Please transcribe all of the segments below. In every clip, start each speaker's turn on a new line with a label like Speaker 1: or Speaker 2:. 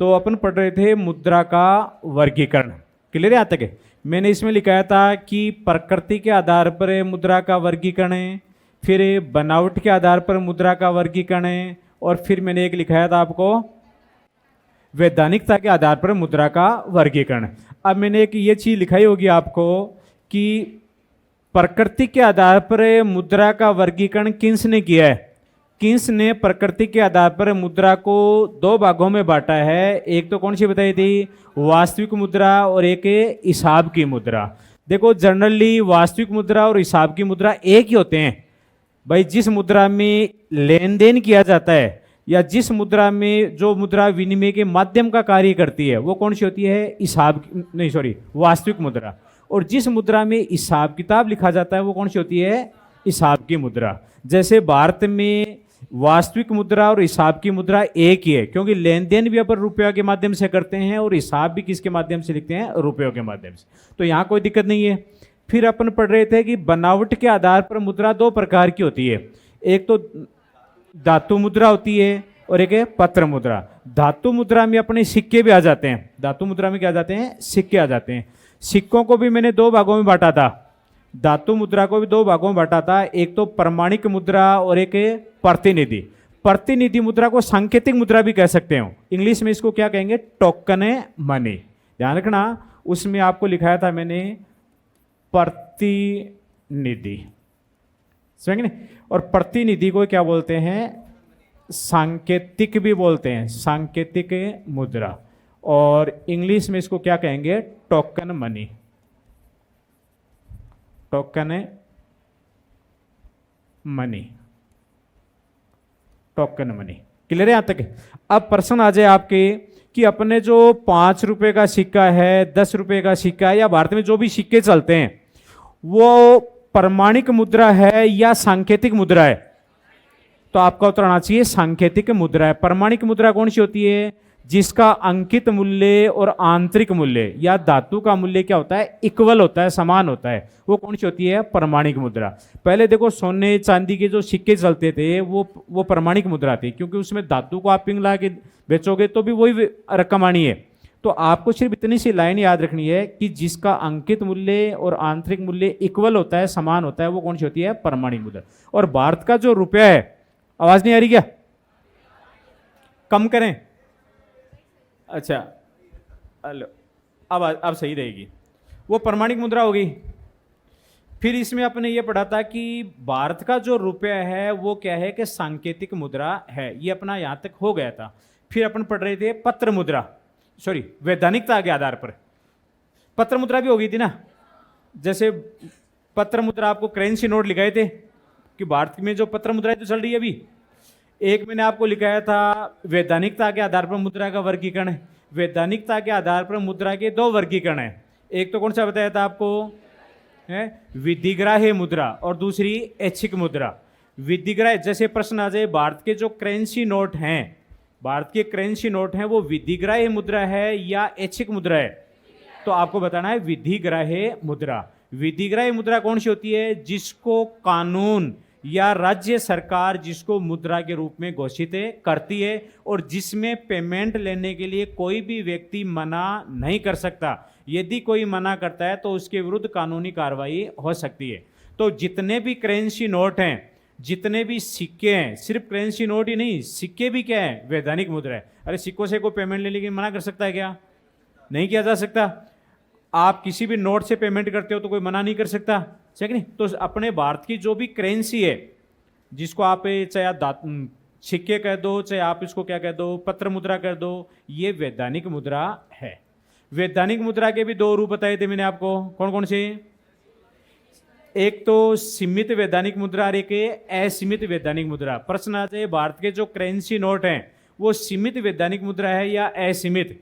Speaker 1: तो अपन पढ़ रहे थे मुद्रा का वर्गीकरण। क्लियर है यहाँ तक? मैंने इसमें लिखाया था कि प्रकृति के आधार पर मुद्रा का वर्गीकरण है, फिर बनावट के आधार पर मुद्रा का वर्गीकरण है, और फिर मैंने एक लिखाया था आपको वैधानिकता के आधार पर मुद्रा का वर्गीकरण। अब मैंने एक ये चीज लिखाई होगी आपको कि प्रकृति के आधार पर मुद्रा का वर्गीकरण किन्स ने किया है। किन्स ने प्रकृति के आधार पर मुद्रा को दो भागों में बांटा है। एक तो कौन सी बताई थी? वास्तविक मुद्रा, और एक हिसाब की मुद्रा। देखो जनरली वास्तविक मुद्रा और हिसाब की मुद्रा एक ही होते हैं भाई। जिस मुद्रा में लेन देन किया जाता है या जिस मुद्रा में जो मुद्रा विनिमय के माध्यम का कार्य करती है वो कौन सी होती है? वास्तविक मुद्रा। और जिस मुद्रा में हिसाब किताब लिखा जाता है वो कौन सी होती है? हिसाब की मुद्रा। जैसे भारत में वास्तविक मुद्रा और हिसाब की मुद्रा एक ही है, क्योंकि लेन देन भी अपन रुपयों के माध्यम से करते हैं और हिसाब भी किसके माध्यम से लिखते हैं? रुपयों के माध्यम से। तो यहाँ कोई दिक्कत नहीं है। फिर अपन पढ़ रहे थे कि बनावट के आधार पर मुद्रा दो प्रकार की होती है। एक तो धातु मुद्रा होती है और एक है पत्र मुद्रा। धातु मुद्रा में अपने सिक्के भी आ जाते हैं। धातु मुद्रा में क्या आ जाते हैं? सिक्के आ जाते हैं। सिक्कों को भी मैंने दो भागों में बांटा था। धातु मुद्रा को भी दो भागों में बांटा था, एक तो प्रमाणिक मुद्रा और एक प्रतिनिधि। प्रतिनिधि मुद्रा को सांकेतिक मुद्रा भी कह सकते हो। इंग्लिश में इसको क्या कहेंगे? Token money. ध्यान रखना, उसमें आपको लिखाया था मैंने प्रतिनिधि। समझे? और प्रतिनिधि को क्या बोलते हैं? सांकेतिक भी बोलते हैं, सांकेतिक मुद्रा। और इंग्लिश में इसको क्या कहेंगे? Token money. Token money, token money. Clear है यहां तक? अब प्रश्न आ जाए आपके कि अपने जो 5 रुपए का सिक्का है, 10 रुपए का सिक्का है, या भारत में जो भी सिक्के चलते हैं वो प्रमाणिक मुद्रा है या सांकेतिक मुद्रा है? तो आपका उत्तर आना चाहिए सांकेतिक मुद्रा है। प्रमाणिक मुद्रा कौन सी होती है? जिसका अंकित मूल्य और आंतरिक मूल्य या धातु का मूल्य क्या होता है? इक्वल होता है, समान होता है। वो कौन सी होती है? प्रमाणिक मुद्रा। पहले देखो सोने चांदी के जो सिक्के चलते थे वो प्रमाणिक मुद्रा थी, क्योंकि उसमें धातु को आप पिघला के बेचोगे तो भी वही रकम आनी है। तो आपको सिर्फ इतनी सी लाइन याद रखनी है कि जिसका अंकित मूल्य और आंतरिक मूल्य इक्वल होता है, समान होता है, वो कौन सी होती है? प्रमाणिक मुद्रा। और भारत का जो रुपया है, आवाज नहीं आ रही क्या? कम करें? अच्छा, हेलो, अब सही रहेगी। वो प्रमाणिक मुद्रा होगी। फिर इसमें अपने ये पढ़ा था कि भारत का जो रुपया है वो क्या है? कि सांकेतिक मुद्रा है। ये अपना यहां तक हो गया था। फिर अपन पढ़ रहे थे पत्र मुद्रा, वैधानिकता के आधार पर पत्र मुद्रा भी हो गई थी ना। जैसे पत्र मुद्रा, आपको करेंसी नोट लिखाए थे कि भारत में जो पत्र मुद्रा तो चल रही है अभी। एक मैंने आपको लिखाया था वैधानिकता के आधार पर मुद्रा का वर्गीकरण है। वैधानिकता के आधार पर मुद्रा के दो वर्गीकरण है। एक तो कौन सा बताया था आपको? है विधिग्राह्य मुद्रा, और दूसरी ऐच्छिक मुद्रा। विधिग्राह्य, जैसे प्रश्न आ जाए भारत के जो करेंसी नोट हैं, भारत के करेंसी नोट हैं वो विधिग्राह्य मुद्रा है या ऐच्छिक मुद्रा है? तो आपको बताना है विधिग्राह्य मुद्रा। विधिग्राह्य मुद्रा कौन सी होती है? जिसको कानून या राज्य सरकार जिसको मुद्रा के रूप में घोषित करती है और जिसमें पेमेंट लेने के लिए कोई भी व्यक्ति मना नहीं कर सकता। यदि कोई मना करता है तो उसके विरुद्ध कानूनी कार्रवाई हो सकती है। तो जितने भी करेंसी नोट हैं, जितने भी सिक्के हैं, सिर्फ करेंसी नोट ही नहीं, सिक्के भी क्या है? वैधानिक मुद्रा है। अरे सिक्कों से कोई पेमेंट लेने के लिए मना कर सकता है क्या? नहीं किया जा सकता। आप किसी भी नोट से पेमेंट करते हो तो कोई मना नहीं कर सकता, ठीक नहीं? तो अपने भारत की जो भी करेंसी है, जिसको आप चाहे आप सिक्के कह दो, चाहे आप इसको क्या कह दो, पत्र मुद्रा कर दो, ये वैधानिक मुद्रा है। वैधानिक मुद्रा के भी दो रूप बताए थे मैंने आपको। कौन कौन से? एक तो सीमित वैधानिक मुद्रा और एक असीमित वैधानिक मुद्रा। प्रश्न आ जाए भारत के जो करेंसी नोट हैं वो सीमित वैधानिक मुद्रा है या असीमित?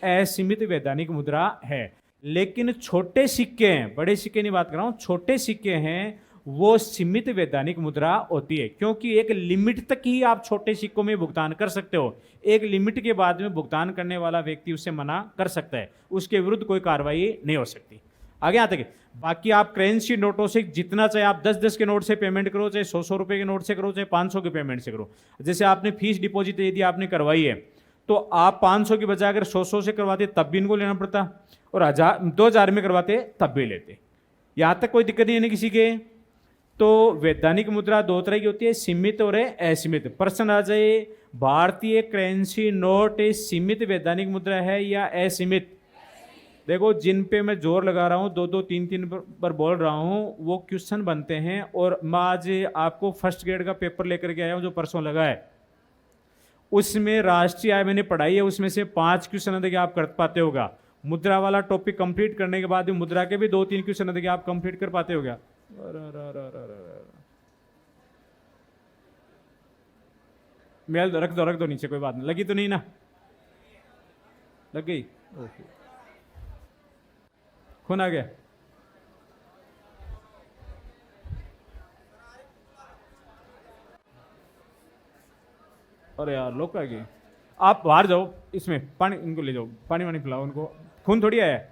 Speaker 1: असीमित वैधानिक मुद्रा है। लेकिन छोटे सिक्के हैं, बड़े सिक्के नहीं बात कर रहा हूं, छोटे सिक्के हैं वो सीमित वैधानिक मुद्रा होती है, क्योंकि एक लिमिट तक ही आप छोटे सिक्कों में भुगतान कर सकते हो। एक लिमिट के बाद में भुगतान करने वाला व्यक्ति उससे मना कर सकता है, उसके विरुद्ध कोई कार्रवाई नहीं हो सकती। आगे आते हैं। बाकी आप करेंसी नोटों से जितना चाहे आप 10-10 के नोट से पेमेंट करो, चाहे 100-100 रुपए के नोट से करो, चाहे 500 के पेमेंट से करो। जैसे आपने फीस डिपॉजिट यदि आपने करवाई है तो आप 500 की बजाय अगर 100 से करवाते तब भी इनको लेना पड़ता, और 1000 में करवाते तब भी लेते। यहां तक कोई दिक्कत नहीं है ना किसी के। तो वैधानिक मुद्रा दो तरह की होती है, सीमित और असीमित। प्रश्न आ जाए भारतीय करेंसी नोट सीमित वैधानिक मुद्रा है या असीमित? देखो जिन पे मैं जोर लगा रहा हूं, दो दो तीन तीन पर बोल रहा हूं, वो क्वेश्चन बनते हैं। और मैं आज आपको फर्स्ट ग्रेड का पेपर लेकर के आया हूं जो परसों लगा है, उसमें राष्ट्रीय आय मैंने पढ़ाई है, उसमें से 5 क्वेश्चन देखिए आप कर पाते होगा। मुद्रा वाला टॉपिक कंप्लीट करने के बाद मुद्रा के भी 2-3 क्वेश्चन देखिए आप कंप्लीट कर पाते होगा। मेल रख दो नीचे, कोई बात नहीं। लगी तो नहीं ना? लग गई? ओके। खून आ गया? अरे यार लोग आ गए। आप बाहर जाओ, इसमें पानी इनको ले जाओ, पानी वानी पिलाओ उनको। खून थोड़ी आया है।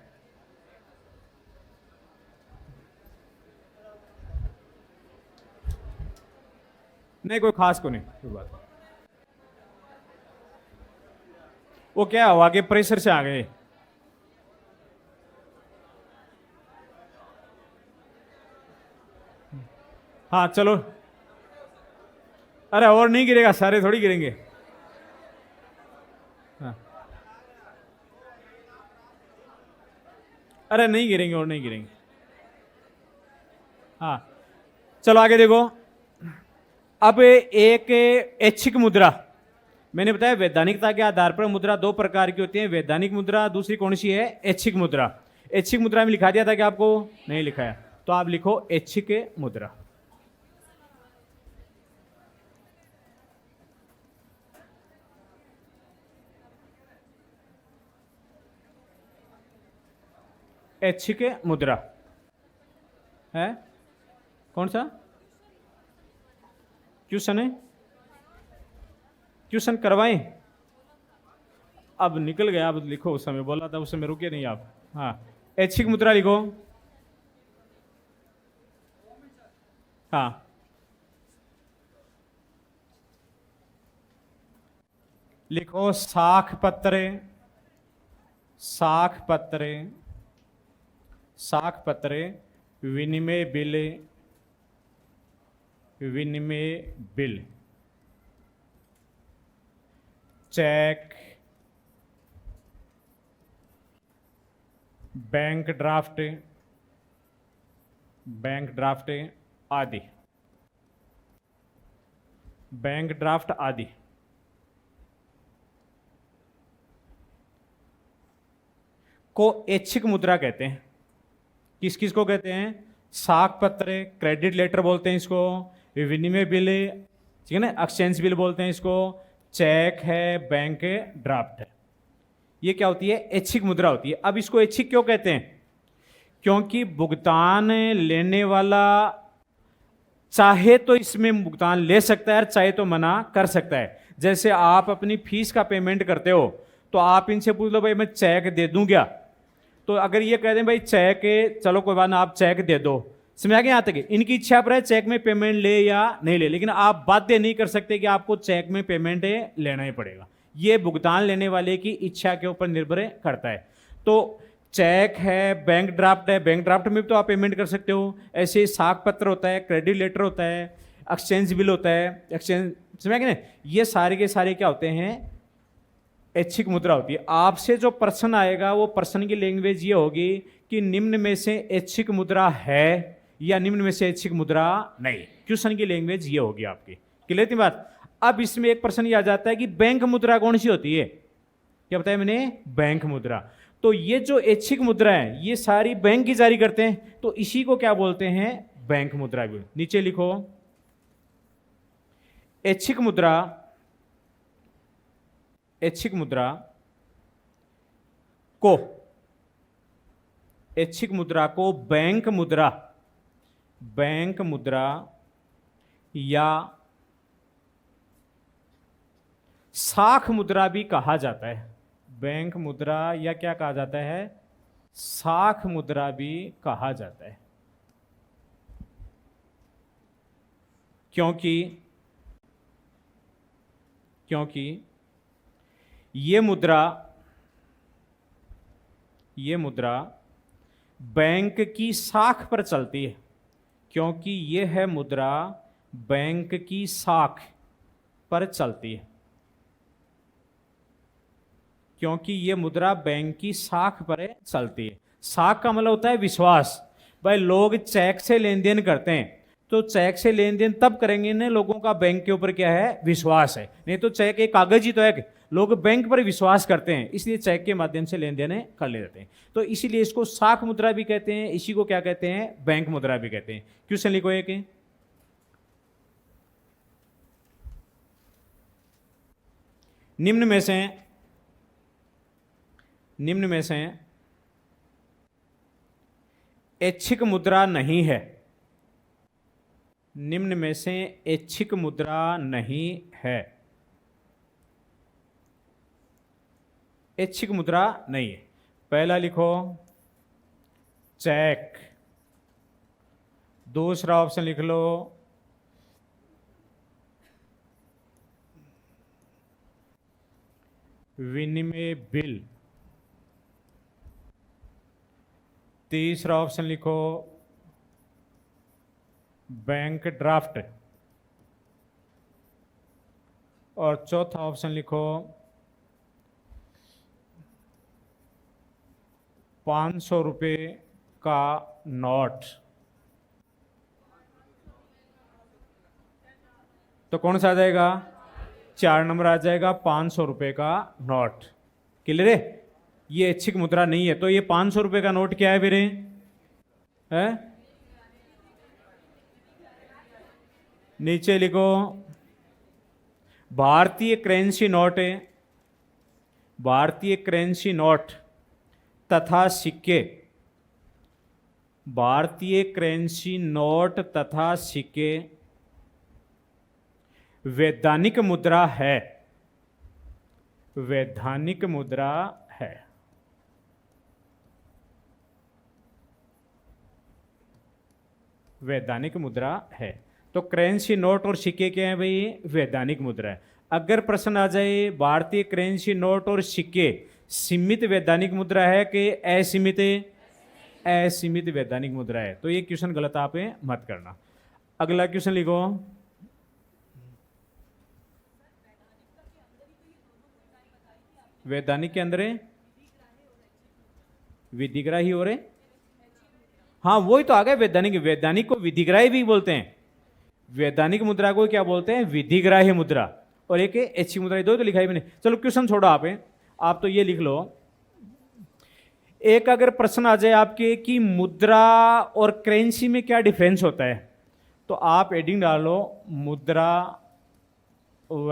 Speaker 1: नहीं कोई खास को नहीं, कोई बात। वो क्या हवा के प्रेशर से आ गए। हाँ चलो। अरे और नहीं गिरेगा, सारे थोड़ी गिरेंगे। हाँ। अरे नहीं गिरेंगे, और नहीं गिरेंगे। हाँ चलो आगे देखो। अब एक ऐच्छिक मुद्रा, मैंने बताया वैधानिकता के आधार पर मुद्रा दो प्रकार की होती है, वैधानिक मुद्रा, दूसरी कौन सी है? ऐच्छिक मुद्रा। ऐच्छिक मुद्रा में लिखा दिया था कि आपको नहीं लिखाया, तो आप लिखो ऐच्छिक मुद्रा। ऐच्छिक मुद्रा है। कौन सा क्वेश्चन है? क्वेश्चन करवाएं? अब निकल गया, अब लिखो। उस समय बोला था, उस समय रुके नहीं आप। हाँ ऐच्छिक मुद्रा लिखो। हाँ लिखो साख पत्र, साख पत्र, साख पत्र, विनिमय बिल, विनिमय बिल, cheque, bank draft, bank draft आदि, बैंक ड्राफ्ट आदि को ऐच्छिक मुद्रा कहते हैं। किस किस को कहते हैं? साख पत्र, क्रेडिट लेटर बोलते हैं इसको, विनिमय बिल, ठीक है ना, एक्सचेंज बिल बोलते हैं इसको, चेक है, बैंक ड्राफ्ट है। ये क्या होती है? ऐच्छिक मुद्रा होती है। अब इसको ऐच्छिक क्यों कहते हैं? क्योंकि भुगतान लेने वाला चाहे तो इसमें भुगतान ले सकता है, चाहे तो मना कर सकता है। जैसे आप अपनी फीस का पेमेंट करते हो, तो आप इनसे पूछ लो भाई मैं चेक दे दूं क्या? तो अगर ये कह दें भाई चेक, चलो कोई बात ना, आप चेक दे दो, समझा गया? यहाँ तक इनकी इच्छा पर है चेक में पेमेंट ले या नहीं ले, लेकिन आप बाध्य नहीं कर सकते कि आपको चेक में पेमेंट लेना ही पड़ेगा। ये भुगतान लेने वाले की इच्छा के ऊपर निर्भर करता है। तो चेक है, बैंक ड्राफ्ट है, बैंक ड्राफ्ट में भी तो आप पेमेंट कर सकते हो। ऐसे साख पत्र होता है, क्रेडिट लेटर होता है, एक्सचेंज बिल होता है, एक्सचेंज, समझा कि नहीं? ये सारे के सारे क्या होते हैं? ऐच्छिक मुद्रा होती है। आपसे जो प्रश्न आएगा वो प्रश्न की लैंग्वेज ये होगी कि निम्न में से ऐच्छिक मुद्रा है या निम्न में से ऐच्छिक मुद्रा नहीं। क्वेश्चन की लैंग्वेज ये होगी आपकी। क्लियर थी बात? अब इसमें एक प्रश्न ये आ जाता है कि बैंक मुद्रा कौन सी होती है? क्या बताया मैंने? बैंक मुद्रा। तो ये जो ऐच्छिक मुद्रा है ये सारी बैंक की जारी करते हैं, तो इसी को क्या बोलते हैं? बैंक मुद्रा भी। नीचे लिखो ऐच्छिक मुद्रा, ऐच्छिक मुद्रा को, ऐच्छिक मुद्रा को बैंक मुद्रा, बैंक मुद्रा या साख मुद्रा भी कहा जाता है। बैंक मुद्रा या क्या कहा जाता है? साख मुद्रा भी कहा जाता है। क्योंकि क्योंकि ये मुद्रा बैंक की साख पर चलती है, क्योंकि ये है मुद्रा बैंक की साख पर चलती है, क्योंकि ये मुद्रा बैंक की साख पर चलती है। साख का मतलब होता है विश्वास। भाई लोग चेक से लेन देन करते हैं, तो चेक से लेन देन तब करेंगे ना लोगों का बैंक के ऊपर क्या है, विश्वास है। नहीं तो चेक एक कागज ही तो है, लोग बैंक पर विश्वास करते हैं, इसलिए चेक के माध्यम से लेन देन कर लेते हैं। तो इसीलिए इसको साख मुद्रा भी कहते हैं, इसी को क्या कहते हैं, बैंक मुद्रा भी कहते हैं। क्वेश्चन लिखो एक, निम्न में से ऐच्छिक मुद्रा नहीं है, निम्न में से ऐच्छिक मुद्रा नहीं है, ऐच्छिक मुद्रा नहीं है। पहला लिखो चेक, दूसरा ऑप्शन लिख लो विनिमय बिल, तीसरा ऑप्शन लिखो बैंक ड्राफ्ट, और चौथा ऑप्शन लिखो 500 रुपये का नोट। तो कौन सा आ जाएगा, 4 नंबर आ जाएगा, 500 रुपये का नोट। क्लियर है, ये ऐच्छिक मुद्रा नहीं है। तो ये 500 रुपये का नोट क्या है फिर, है नीचे लिखो भारतीय करेंसी नोट है, भारतीय करेंसी नोट तथा सिक्के, भारतीय करेंसी नोट तथा सिक्के वैधानिक मुद्रा है, वैधानिक मुद्रा है। वैधानिक मुद्रा है। तो करेंसी नोट और सिक्के क्या है भाई, वैधानिक मुद्रा है। अगर प्रश्न आ जाए भारतीय करेंसी नोट और सिक्के सीमित वैधानिक मुद्रा है कि असीमित, असीमित वैधानिक मुद्रा है, तो ये क्वेश्चन गलत आप मत करना। अगला क्वेश्चन लिखो वैधानिक के अंदर विधिग्राही हो रहे, हाँ वही तो आ गया वैधानिक। वैधानिक को विधिग्राही भी बोलते हैं, वैधानिक मुद्रा को क्या बोलते हैं, विधिग्राही मुद्रा, और एक ऐच्छिक मुद्रा, दो तो लिखा ही मैंने। चलो क्वेश्चन छोड़ो आप तो ये लिख लो। एक अगर प्रश्न आ जाए आपके कि मुद्रा और करेंसी में क्या डिफरेंस होता है, तो आप एडिंग डालो मुद्रा व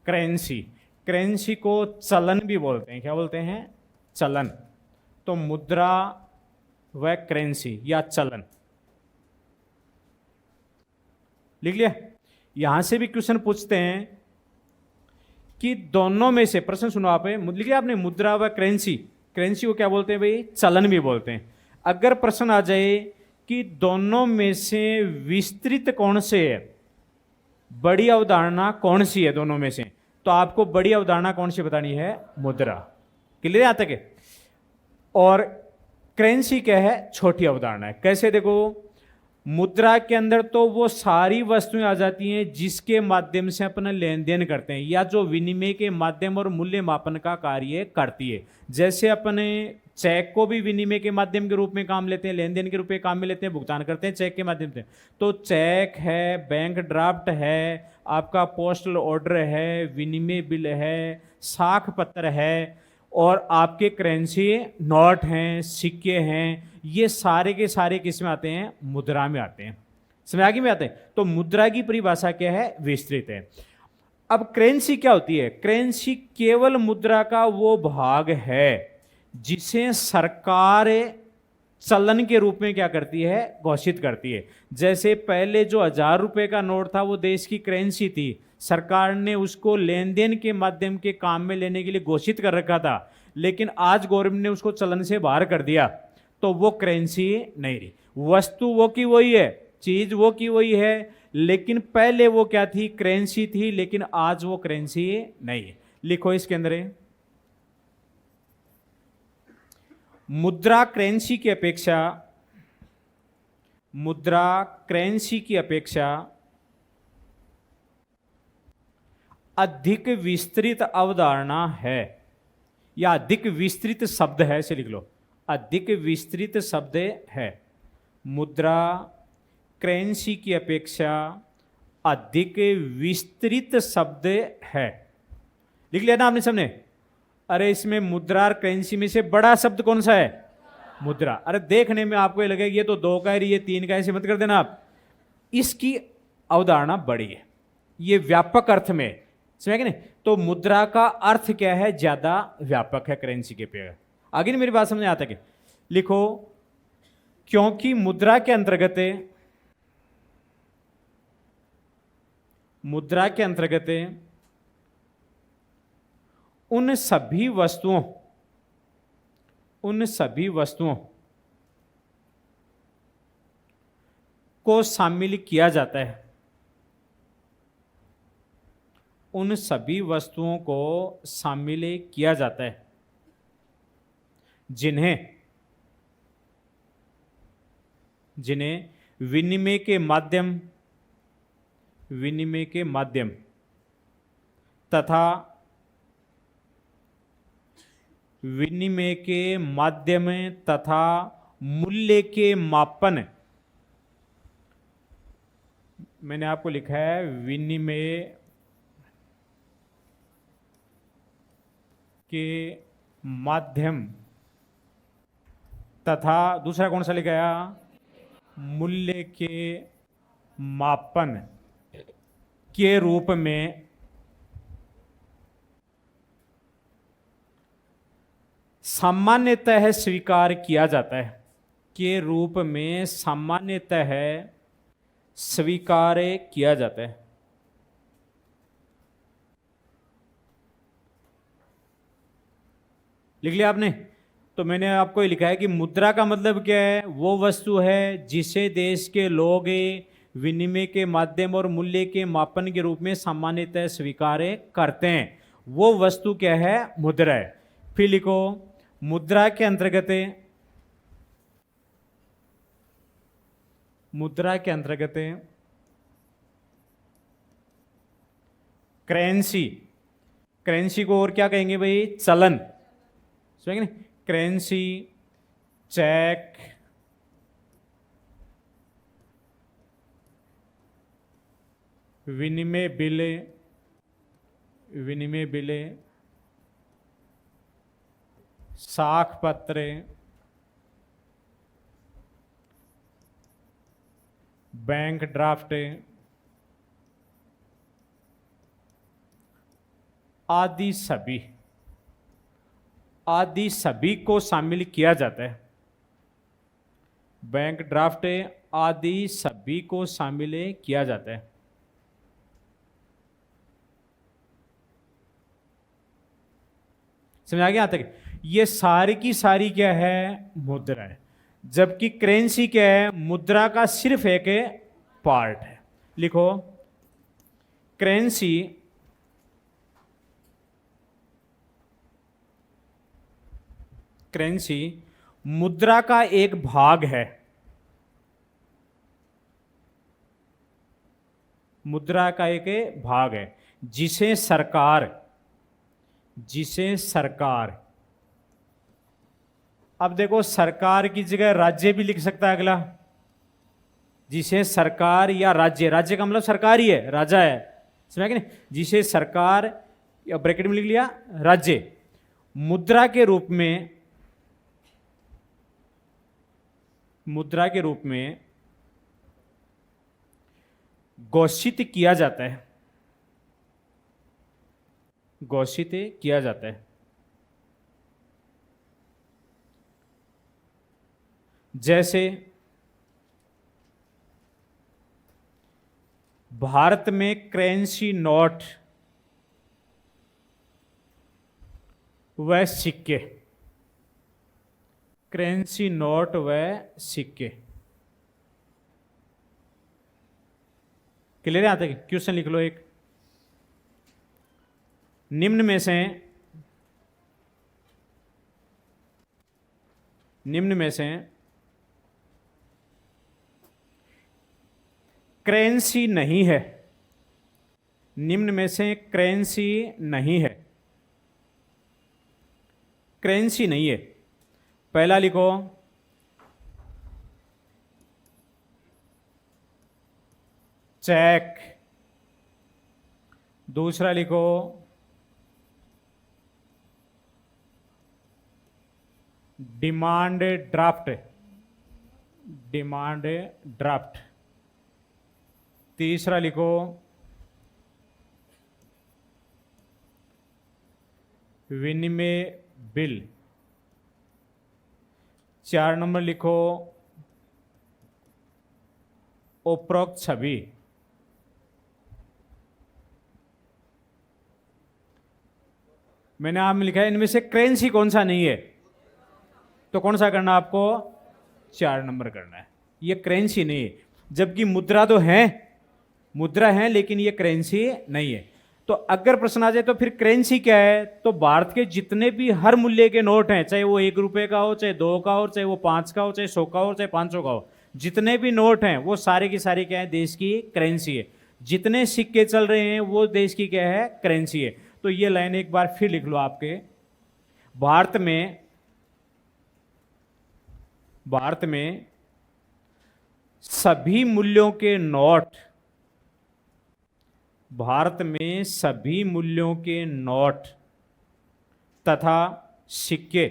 Speaker 1: करेंसी। करेंसी को चलन भी बोलते हैं, क्या बोलते हैं, चलन। तो मुद्रा व करेंसी या चलन लिख लिया। यहां से भी क्वेश्चन पूछते हैं कि दोनों में से, प्रश्न सुनो आप, लिख लिया आपने मुद्रा व करेंसी। करेंसी को क्या बोलते हैं भाई, चलन भी बोलते हैं। अगर प्रश्न आ जाए कि दोनों में से विस्तृत कौन से है, बड़ी अवधारणा कौन सी है दोनों में से, तो आपको बड़ी अवधारणा कौन सी बतानी है, मुद्रा। क्लियर यहाँ तक है। और करेंसी क्या है, छोटी अवधारणा है। कैसे, देखो मुद्रा के अंदर तो वो सारी वस्तुएं आ जाती हैं जिसके माध्यम से अपना लेन देन करते हैं, या जो विनिमय के माध्यम और मूल्य मापन का कार्य करती है। जैसे अपने चेक को भी विनिमय के माध्यम के रूप में काम लेते हैं, लेन देन के रूप में काम में लेते हैं, भुगतान करते हैं चेक के माध्यम से। तो चेक है, बैंक ड्राफ्ट है, आपका पोस्टल ऑर्डर है, विनिमय बिल है, साख पत्र है, और आपके करेंसी नोट हैं, सिक्के हैं, ये सारे के सारे किस में आते हैं, मुद्रा में आते हैं। समझ आगे में आते हैं। तो मुद्रा की परिभाषा क्या है, विस्तृत है। अब करेंसी क्या होती है, करेंसी केवल मुद्रा का वो भाग है जिसे सरकार चलन के रूप में क्या करती है, घोषित करती है। जैसे पहले जो 1000 रुपए का नोट था वो देश की करेंसी थी, सरकार ने उसको लेन देन के माध्यम के काम में लेने के लिए घोषित कर रखा था, लेकिन आज गवर्नमेंट ने उसको चलन से बाहर कर दिया, तो वो करेंसी नहीं रही। वस्तु वो की वही है, चीज वो की वही है, लेकिन पहले वो क्या थी, करेंसी थी, लेकिन आज वो करेंसी नहीं है। लिखो इसके अंदर है, मुद्रा करेंसी की अपेक्षा, मुद्रा करेंसी की अपेक्षा अधिक विस्तृत अवधारणा है, या अधिक विस्तृत शब्द है, इसे लिख लो, अधिक विस्तृत शब्द है। मुद्रा करेंसी की अपेक्षा अधिक विस्तृत शब्द है। लिख लिया ना आपने सबने? अरे इसमें मुद्रा और करेंसी में से बड़ा शब्द कौन सा है? मुद्रा। अरे देखने में आपको ये लगेगा ये तो 2 का है, ये 3 का है, ऐसे मत कर देना आप। इसकी अवधारणा बड़ी है, ये व्यापक अर्थ में, समझ गए नहीं? तो मुद्रा का अर्थ क्या है? ज्यादा व्यापक है करेंसी के पे। आगे नहीं मेरी बात समझ आता क्या? लिखो, क्योंकि मुद्रा के अंतर्गत, मुद्रा के अंतर्गत उन सभी वस्तुओं, उन सभी वस्तुओं को शामिल किया जाता है, उन सभी वस्तुओं को शामिल किया जाता है जिन्हें, जिन्हें विनिमय के माध्यम, विनिमय के माध्यम तथा, विनिमय के माध्यम तथा मूल्य के मापन, मैंने आपको लिखा है विनिमय के माध्यम तथा, दूसरा कौन सा लिखा है? मूल्य के मापन के रूप में सामान्यतः स्वीकार किया जाता है, के रूप में सामान्यतः स्वीकार किया जाता है। लिख लिया आपने? तो मैंने आपको ये लिखा है कि मुद्रा का मतलब क्या है? वो वस्तु है जिसे देश के लोग विनिमय के माध्यम और मूल्य के मापन के रूप में सामान्यतः स्वीकार करते हैं, वो वस्तु क्या है? मुद्रा है। फिर लिखो, मुद्रा के अंतर्गत, मुद्रा के अंतर्गत करेंसी, करेंसी को और क्या कहेंगे भाई? चलन, समझेंगे? करेंसी, चेक, विनिमय बिल, विनिमय बिल, साख पत्र, बैंक ड्राफ्ट आदि सभी, आदि सभी को शामिल किया जाता है। बैंक ड्राफ्ट आदि सभी को शामिल किया जाता है। समझ आ गया? यहाँ तक ये सारी की सारी क्या है? मुद्रा है। जबकि करेंसी क्या है? मुद्रा का सिर्फ एक पार्ट है। लिखो, करेंसी, करेंसी मुद्रा का एक भाग है, मुद्रा का एक भाग है जिसे सरकार, जिसे सरकार, अब देखो सरकार की जगह राज्य भी लिख सकता है अगला, जिसे सरकार या राज्य, राज्य का मतलब सरकार ही है, राजा है, समझ गए? जिसे सरकार, या ब्रैकेट में लिख लिया राज्य, मुद्रा के रूप में, मुद्रा के रूप में घोषित किया जाता है, घोषित किया जाता है। जैसे भारत में करेंसी नोट व सिक्के, करेंसी नोट व सिक्के क्लियर है? आते क्वेश्चन लिख लो एक, निम्न में से करेंसी नहीं है, निम्न में से करेंसी नहीं है, करेंसी नहीं है। पहला लिखो चेक, दूसरा लिखो डिमांड ड्राफ्ट, डिमांड ड्राफ्ट, तीसरा लिखो विनिमय बिल, 4 नंबर लिखो उपरोक्त छवि। मैंने आप में लिखा है इनमें से करेंसी कौन सा नहीं है, तो कौन सा करना आपको? 4 नंबर करना है। ये करेंसी नहीं है, जबकि मुद्रा तो है, मुद्रा है, लेकिन ये करेंसी नहीं है। तो अगर प्रश्न आ जाए तो फिर करेंसी क्या है, तो भारत के जितने भी हर मूल्य के नोट हैं, चाहे वो 1 रुपए का हो, चाहे 2 का हो, चाहे वो 5 का हो, चाहे 100 का हो, चाहे 500 का हो, जितने भी नोट हैं वो सारे की सारी क्या है? देश की करेंसी है। जितने सिक्के चल रहे हैं वो देश की क्या है? करेंसी है। तो ये लाइन एक बार फिर लिख लो आपके, भारत में सभी मूल्यों के नोट, भारत में सभी मूल्यों के नोट तथा सिक्के,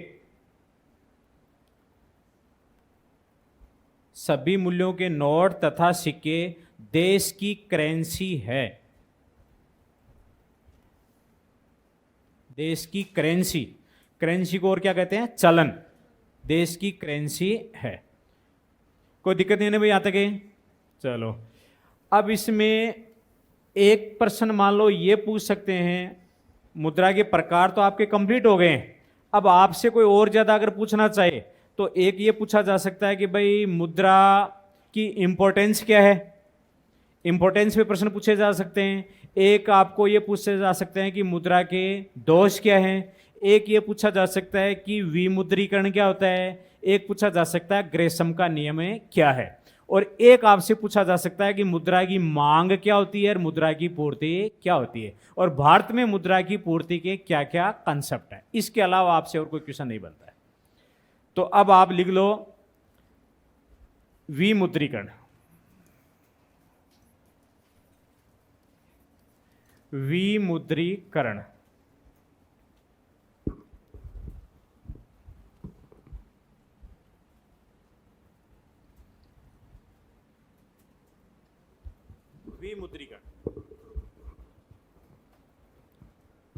Speaker 1: सभी मूल्यों के नोट तथा सिक्के देश की करेंसी है, देश की करेंसी। करेंसी को और क्या कहते हैं? चलन। देश की करेंसी है। कोई दिक्कत नहीं है ना भाई, यहां तक है? चलो, अब इसमें एक प्रश्न मान लो ये पूछ सकते हैं, मुद्रा के प्रकार तो आपके कंप्लीट हो गए हैं, अब आपसे कोई और ज्यादा अगर पूछना चाहे तो एक ये पूछा जा सकता है कि भाई मुद्रा की इंपॉर्टेंस क्या है, इंपॉर्टेंस पे प्रश्न पूछे जा सकते हैं। एक आपको ये पूछे जा सकते हैं कि मुद्रा के दोष क्या हैं, एक ये पूछा जा सकता है कि विमुद्रीकरण क्या होता है, एक पूछा जा सकता है ग्रेसम का नियम क्या है, और एक आपसे पूछा जा सकता है कि मुद्रा की मांग क्या होती है और मुद्रा की पूर्ति क्या होती है, और भारत में मुद्रा की पूर्ति के क्या क्या कंसेप्ट है। इसके अलावा आपसे और कोई क्वेश्चन नहीं बनता है। तो अब आप लिख लो विमुद्रीकरण, विमुद्रीकरण। विमुद्रीकरण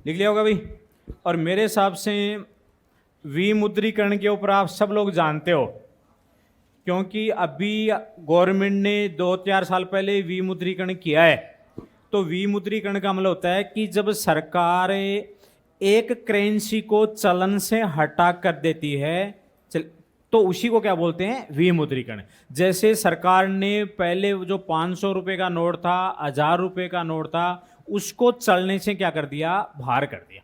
Speaker 1: लिख लिया होगा भाई। और मेरे हिसाब से विमुद्रीकरण के ऊपर आप सब लोग जानते हो, क्योंकि अभी गवर्नमेंट ने 2-4 साल पहले विमुद्रीकरण किया है। तो विमुद्रीकरण का मतलब होता है कि जब सरकार एक करेंसी को चलन से हटा कर देती है, तो उसी को क्या बोलते हैं? विमुद्रीकरण। जैसे सरकार ने पहले जो 500 रुपए का नोट था, 1000 रुपए का नोट था, उसको चलने से क्या कर दिया? बाहर कर दिया।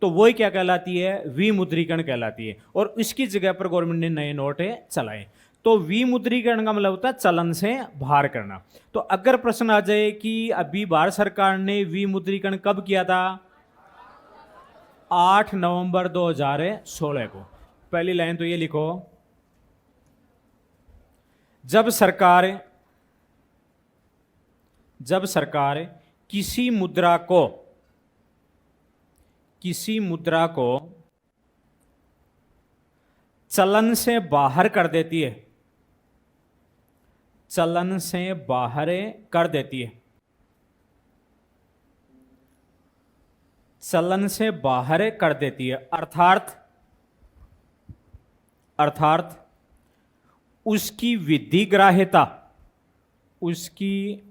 Speaker 1: तो वही क्या कहलाती है? विमुद्रीकरण कहलाती है। और इसकी जगह पर गवर्नमेंट ने नए नोट चलाए। तो विमुद्रीकरण का मतलब होता है चलन से बाहर करना। तो अगर प्रश्न आ जाए कि अभी भारत सरकार ने विमुद्रीकरण कब किया था? 8 नवंबर 2016 को। पहली लाइन तो ये लिखो, जब सरकार किसी मुद्रा को चलन से बाहर कर देती है, चलन से बाहर कर देती है, चलन से बाहर कर देती है, अर्थात उसकी विधिग्राह्यता, उसकी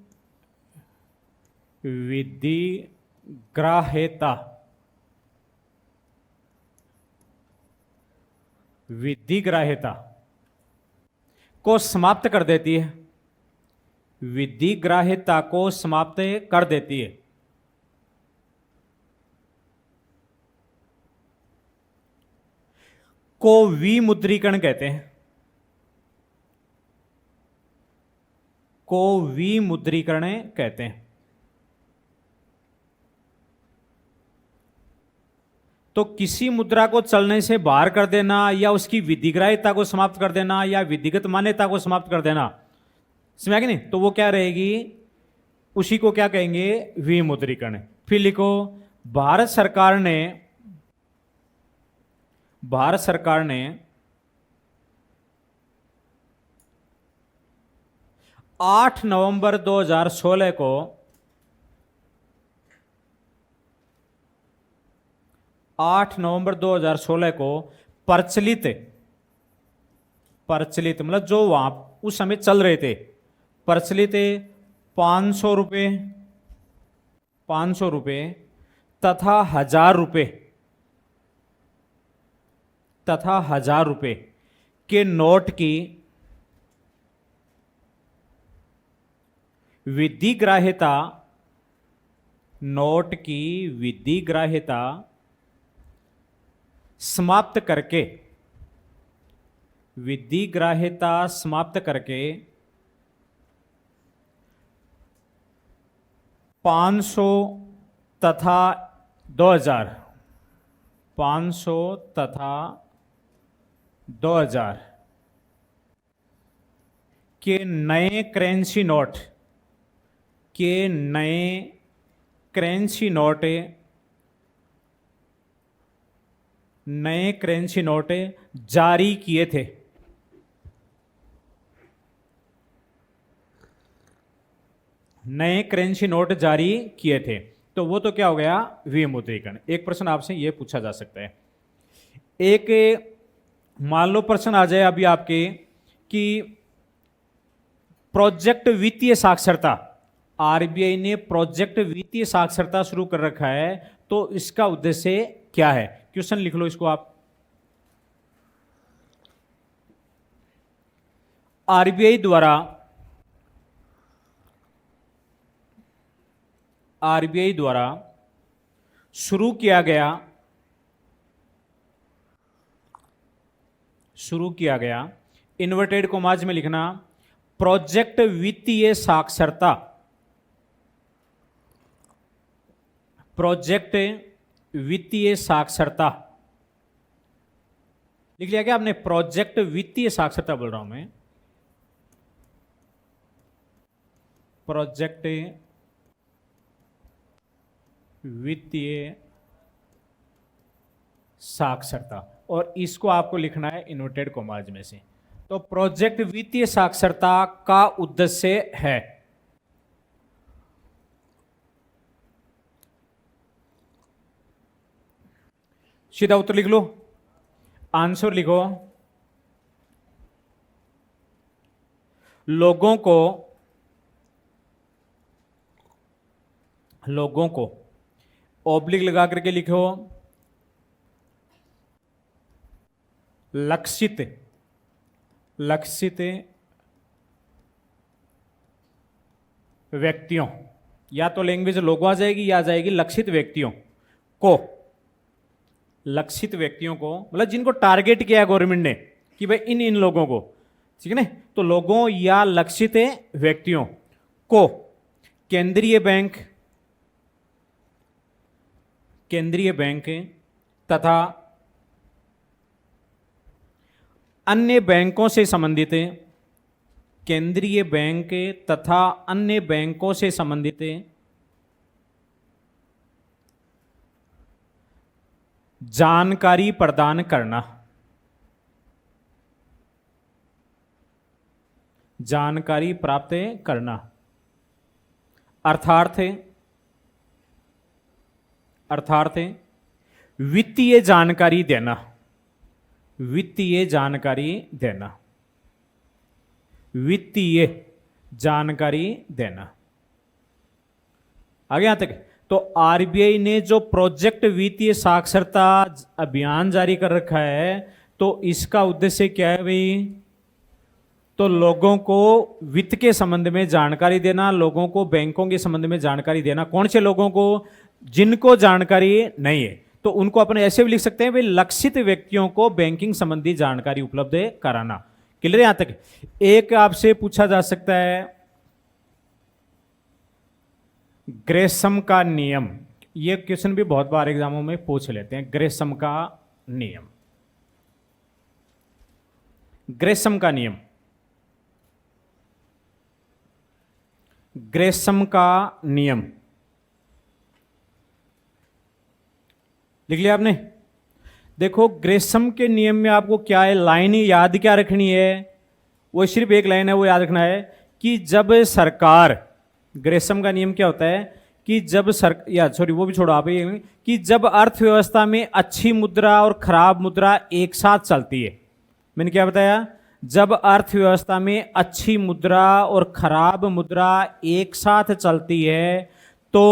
Speaker 1: विधिग्राह्यता को समाप्त कर देती है, विधिग्राह्यता को समाप्त कर देती है। को विमुद्रीकरण कहते हैं, को विमुद्रीकरण कहते हैं। तो किसी मुद्रा को चलने से बाहर कर देना या उसकी विधिग्राह्यता को समाप्त कर देना या विधिगत मान्यता को समाप्त कर देना, समझ गए नहीं? तो वो क्या रहेगी, उसी को क्या कहेंगे, विमुद्रीकरण। फिर लिखो, भारत सरकार ने 8 नवंबर 2016 को 8 नवंबर 2016 को प्रचलित मतलब जो वहां उस समय चल रहे थे, प्रचलित 500 रुपये तथा 1000 रुपये के नोट की विधिग्राह्यता, समाप्त करके 500 तथा 2000 के नए करेंसी नोट जारी किए थे। तो वो तो क्या हो गया, विमुद्रीकरण। एक प्रश्न आपसे ये पूछा जा सकता है, एक मान लो प्रश्न आ जाए अभी आपके कि प्रोजेक्ट वित्तीय साक्षरता, आरबीआई ने प्रोजेक्ट वित्तीय साक्षरता शुरू कर रखा है, तो इसका उद्देश्य क्या है? क्वेश्चन लिख लो इसको आप। आरबीआई द्वारा शुरू किया गया इन्वर्टेड कोमाज में लिखना, प्रोजेक्ट वित्तीय साक्षरता, लिख लिया क्या आपने? प्रोजेक्ट वित्तीय साक्षरता बोल रहा हूं मैं, प्रोजेक्ट वित्तीय साक्षरता, और इसको आपको लिखना है इन्वर्टेड कोमाज में से। तो प्रोजेक्ट वित्तीय साक्षरता का उद्देश्य है सीधा उत्तर लिख लो, आंसर लिखो, लोगों को ऑब्लिक लगा करके लिखो, लक्षित व्यक्तियों, या तो लैंग्वेज लोगों आ जाएगी या आ जाएगी लक्षित व्यक्तियों को, मतलब जिनको टारगेट किया है गवर्नमेंट ने कि भाई इन लोगों को, ठीक है ना? तो लोगों या लक्षित व्यक्तियों को केंद्रीय बैंक तथा अन्य बैंकों से संबंधित, केंद्रीय बैंक तथा अन्य बैंकों से संबंधित जानकारी प्रदान करना, जानकारी प्राप्त करना, अर्थात वित्तीय जानकारी देना, वित्तीय जानकारी देना। आगे यहां तक। तो आरबीआई ने जो प्रोजेक्ट वित्तीय साक्षरता अभियान जारी कर रखा है, तो इसका उद्देश्य क्या है भाई? तो लोगों को वित्त के संबंध में जानकारी देना, लोगों को बैंकों के संबंध में जानकारी देना। कौन से लोगों को? जिनको जानकारी नहीं है, तो उनको अपने ऐसे भी लिख सकते हैं भाई, लक्षित व्यक्तियों को बैंकिंग संबंधी जानकारी उपलब्ध कराना। क्लियर है यहां तक? एक आपसे पूछा जा सकता है ग्रेसम का नियम। ये क्वेश्चन भी बहुत बार एग्जामों में पूछ लेते हैं, ग्रेसम का नियम। ग्रेसम का नियम, ग्रेसम का नियम लिख लिया आपने? देखो ग्रेसम के नियम में आपको क्या है, लाइन याद क्या रखनी है? वो सिर्फ एक लाइन है, वो याद रखना है कि जब सरकार, ग्रेसम का नियम क्या होता है कि जब वो भी छोड़ो आप, कि जब अर्थव्यवस्था में अच्छी मुद्रा और खराब मुद्रा एक साथ चलती है। मैंने क्या बताया? जब अर्थव्यवस्था में अच्छी मुद्रा और खराब मुद्रा एक साथ चलती है तो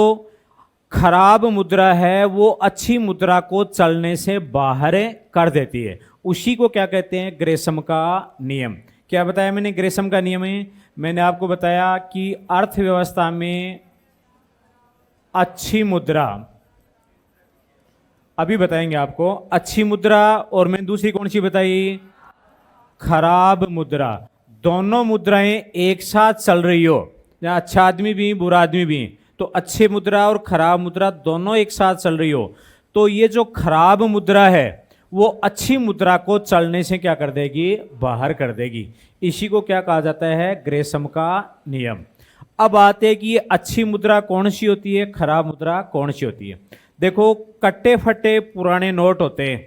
Speaker 1: खराब मुद्रा है वो अच्छी मुद्रा को चलने से बाहर कर देती है। उसी को क्या कहते हैं? ग्रेसम का नियम। क्या बताया मैंने? ग्रेसम का नियम है, मैंने आपको बताया कि अर्थव्यवस्था में अच्छी मुद्रा, अभी बताएंगे आपको, अच्छी मुद्रा और मैंने दूसरी कौन सी बताई? खराब मुद्रा। दोनों मुद्राएं एक साथ चल रही हो, या अच्छा आदमी भी बुरा आदमी भी, तो अच्छे मुद्रा और खराब मुद्रा दोनों एक साथ चल रही हो, तो ये जो खराब मुद्रा है वो अच्छी मुद्रा को चलने से क्या कर देगी? बाहर कर देगी। इसी को क्या कहा जाता है? ग्रेसम का नियम। अब आते हैं कि ये अच्छी मुद्रा कौन सी होती है, खराब मुद्रा कौन सी होती है। देखो कट्टे फटे पुराने नोट होते हैं,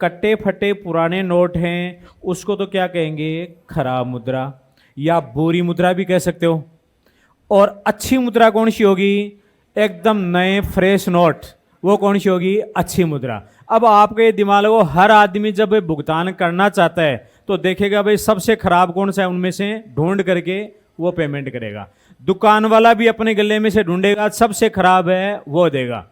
Speaker 1: कट्टे फटे पुराने नोट हैं, उसको तो क्या कहेंगे? खराब मुद्रा, या बुरी मुद्रा भी कह सकते हो। और अच्छी मुद्रा कौन सी होगी? एकदम नए फ्रेश नोट, वो कौन सी होगी? अच्छी मुद्रा। अब आपके दिमाग को, हर आदमी जब भुगतान करना चाहता है तो देखेगा भाई सबसे खराब कौन सा है, उनमें से ढूंढ करके वो पेमेंट करेगा। दुकान वाला भी अपने गले में से ढूंढेगा, सबसे खराब है वो देगा।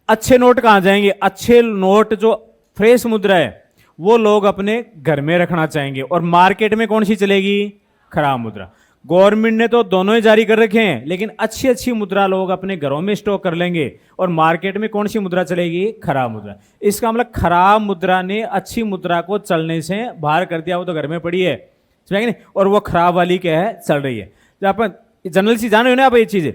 Speaker 1: अच्छे नोट कहां जाएंगे? अच्छे नोट जो फ्रेश मुद्रा है वो लोग अपने घर में रखना चाहेंगे, और मार्केट में कौन सी चलेगी? खराब मुद्रा। गवर्नमेंट ने तो दोनों ही जारी कर रखे हैं, लेकिन अच्छी अच्छी मुद्रा लोग अपने घरों में स्टॉक कर लेंगे, और मार्केट में कौन सी मुद्रा चलेगी? खराब मुद्रा। इसका मतलब खराब मुद्रा ने अच्छी मुद्रा को चलने से बाहर कर दिया, वो तो घर में पड़ी है, समझ नहीं, और वो खराब वाली क्या है? चल रही है। जब अपन जनरल सी जान रहे हो ना आप ये चीजें।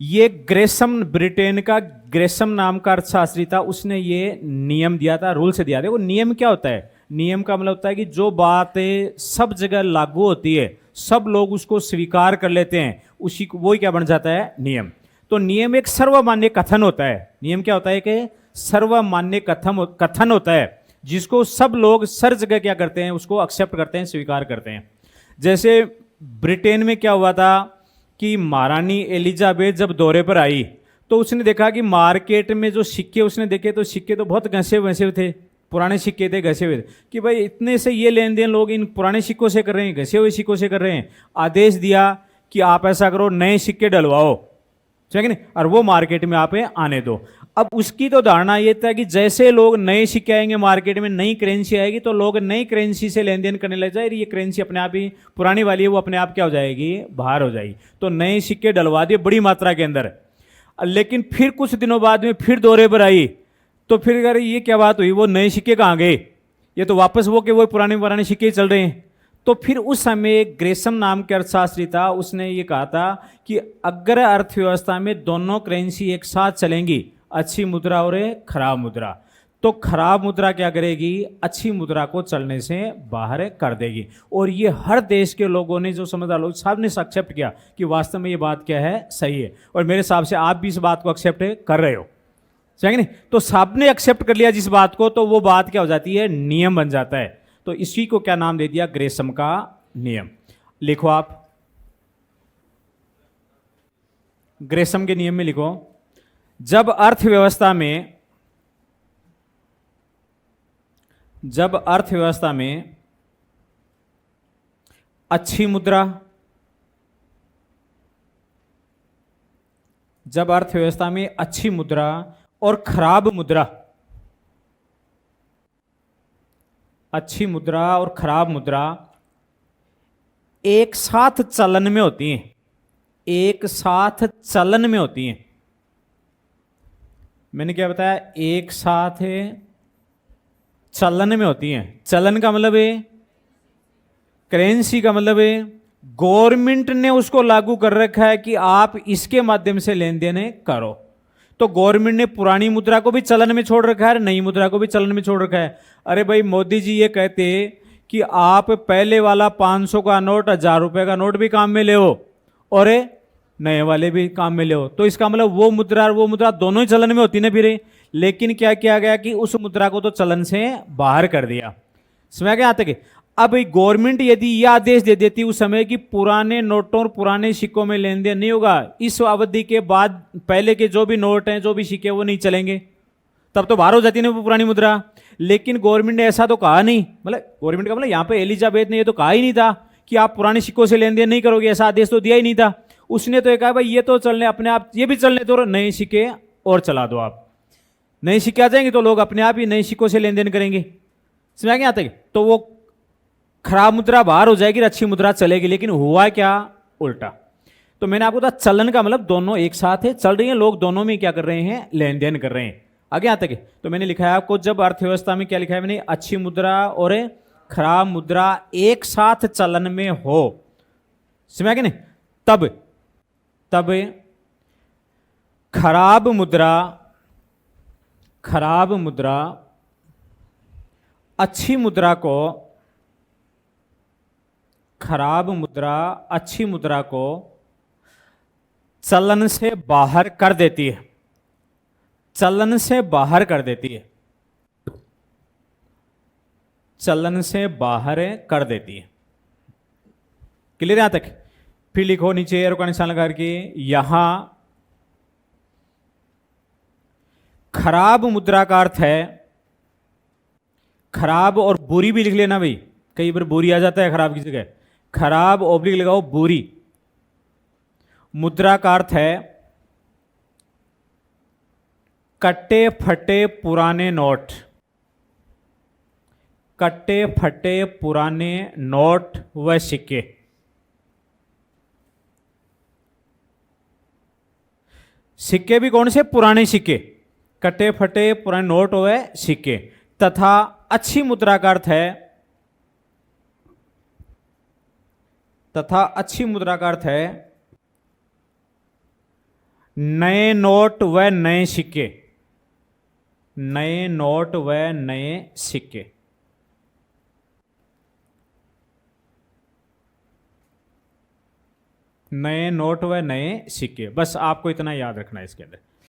Speaker 1: ये ग्रेसम, ब्रिटेन का ग्रेसम नाम का अर्थशास्त्री था, उसने ये नियम दिया था, रूल्स दिया था। वो नियम क्या होता है? नियम का मतलब होता है कि जो बात सब जगह लागू होती है, सब लोग उसको स्वीकार कर लेते हैं, उसी को वही क्या बन जाता है? नियम। तो नियम एक सर्वमान्य कथन होता है। नियम क्या होता है? कि सर्वमान्य कथन होता है, जिसको सब लोग सर जगह क्या करते हैं? उसको एक्सेप्ट करते हैं, स्वीकार करते हैं। जैसे ब्रिटेन में क्या हुआ था कि महारानी एलिजाबेथ जब दौरे पर आई तो उसने देखा कि मार्केट में जो सिक्के उसने देखे, तो सिक्के तो बहुत घसे वैसे थे, पुराने सिक्के थे, घसे हुए थे, कि भाई इतने से ये लेन देन लोग इन पुराने सिक्कों से कर रहे हैं, घसे हुए सिक्कों से कर रहे हैं। आदेश दिया कि आप ऐसा करो, नए सिक्के डलवाओ, ठीक है नहीं, और वो मार्केट में आप आने दो। अब उसकी तो धारणा ये था कि जैसे लोग नए सिक्के आएंगे मार्केट में, नई करेंसी आएगी, तो लोग नई करेंसी से लेन देन करने लग जाए, ये करेंसी अपने आप ही पुरानी वाली है वो अपने आप क्या हो जाएगी? बाहर हो जाएगी। तो नए सिक्के डलवा दिए बड़ी मात्रा के अंदर। लेकिन फिर कुछ दिनों बाद में फिर दौरे पर आई, तो फिर अरे ये क्या बात हुई, वो नए सिक्के कहाँ गए? ये तो वापस वो के वो पुराने सिक्के चल रहे हैं। तो फिर उस समय ग्रेसम नाम के अर्थशास्त्री था, उसने ये कहा था कि अगर अर्थव्यवस्था में दोनों करेंसी एक साथ चलेंगी, अच्छी मुद्रा और खराब मुद्रा, तो खराब मुद्रा क्या करेगी? अच्छी मुद्रा को चलने से बाहर कर देगी। और ये हर देश के लोगों ने, जो समझदार लोग, सब ने एक्सेप्ट किया कि वास्तव में ये बात क्या है? सही है। और मेरे हिसाब से आप भी इस बात को एक्सेप्ट कर रहे हो, सही नहीं? तो सबने एक्सेप्ट कर लिया जिस बात को, तो वो बात क्या हो जाती है? नियम बन जाता है। तो इसी को क्या नाम दे दिया? ग्रेसम का नियम। लिखो आप, ग्रेसम के नियम में लिखो, जब अर्थव्यवस्था में अच्छी मुद्रा, जब अर्थव्यवस्था में अच्छी मुद्रा और खराब मुद्रा, अच्छी मुद्रा और खराब मुद्रा एक साथ चलन में होती हैं, एक साथ चलन में होती हैं। मैंने क्या बताया, एक साथ है चलन में होती हैं। चलन का मतलब है, करेंसी का मतलब है, गवर्नमेंट ने उसको लागू कर रखा है कि आप इसके माध्यम से लेन देन करो। तो गवर्नमेंट ने पुरानी मुद्रा को भी चलन में छोड़ रखा है, नई मुद्रा को भी चलन में छोड़ रखा है। अरे भाई मोदी जी ये कहते कि आप पहले वाला 500 का नोट, 1000 रुपये का नोट भी काम में ले हो और नए वाले भी काम में ले हो, तो इसका मतलब वो मुद्रा और वो मुद्रा दोनों ही चलन में होती ना फिर। लेकिन क्या किया गया कि उस मुद्रा को तो चलन से बाहर कर दिया। समझ गया यहाँ तक? अब गवर्नमेंट यदि यह आदेश दे देती उस समय कि पुराने नोटों और पुराने सिक्कों में लेन देन नहीं होगा, इस अवधि के बाद पहले के जो भी नोट हैं, जो भी सिक्के, वो नहीं चलेंगे, तब तो बाहर हो जाती ना वो पुरानी मुद्रा। लेकिन गवर्नमेंट ने ऐसा तो कहा नहीं, मतलब गवर्नमेंट का मतलब यहाँ पे एलिजाबेथ ने ये तो कहा ही नहीं था कि आप पुराने सिक्कों से लेन देन नहीं करोगे, ऐसा आदेश तो दिया ही नहीं था। उसने तो ये कहा भाई ये तो चलने अपने आप, ये भी चलने दो, नए सिक्के और चला दो। आप नए सिक्के आ जाएंगे तो लोग अपने आप ही नए सिक्कों से लेन देन करेंगे। समझ गए यहाँ तक? तो वो खराब मुद्रा बाहर हो जाएगी, अच्छी मुद्रा चलेगी। लेकिन हुआ क्या, उल्टा। तो मैंने आपको कहा चलन का मतलब दोनों एक साथ है, चल रही है, लोग दोनों में क्या कर रहे हैं, लेन देन कर रहे हैं। आगे यहाँ तक है। तो मैंने लिखा है आपको, जब अर्थव्यवस्था में क्या लिखा है मैंने, अच्छी मुद्रा और खराब मुद्रा एक साथ चलन में हो, समझ गए नहीं, तब खराब मुद्रा अच्छी मुद्रा को, खराब मुद्रा अच्छी मुद्रा को चलन से बाहर कर देती है, चलन से बाहर कर देती है, चलन से बाहर कर देती है। क्लियर यहां तक? फिर लिखो नीचे एरो का निशान लगा के, यहां खराब मुद्रा का अर्थ है, खराब और बुरी भी लिख लेना भाई, कई बार बुरी आ जाता है खराब की जगह, खराब ओब्लिक लगाओ बुरी मुद्रा का अर्थ है कट्टे फटे पुराने नोट, कट्टे फटे पुराने नोट व सिक्के। सिक्के भी कौन से, पुराने सिक्के, कट्टे फटे पुराने नोट व सिक्के। तथा अच्छी मुद्रा का अर्थ है, तथा अच्छी मुद्रा का अर्थ है नए नोट व नए सिक्के, नए नोट व नए सिक्के। नए नोट व नए सिक्के, बस आपको इतना याद रखना है इसके अंदर।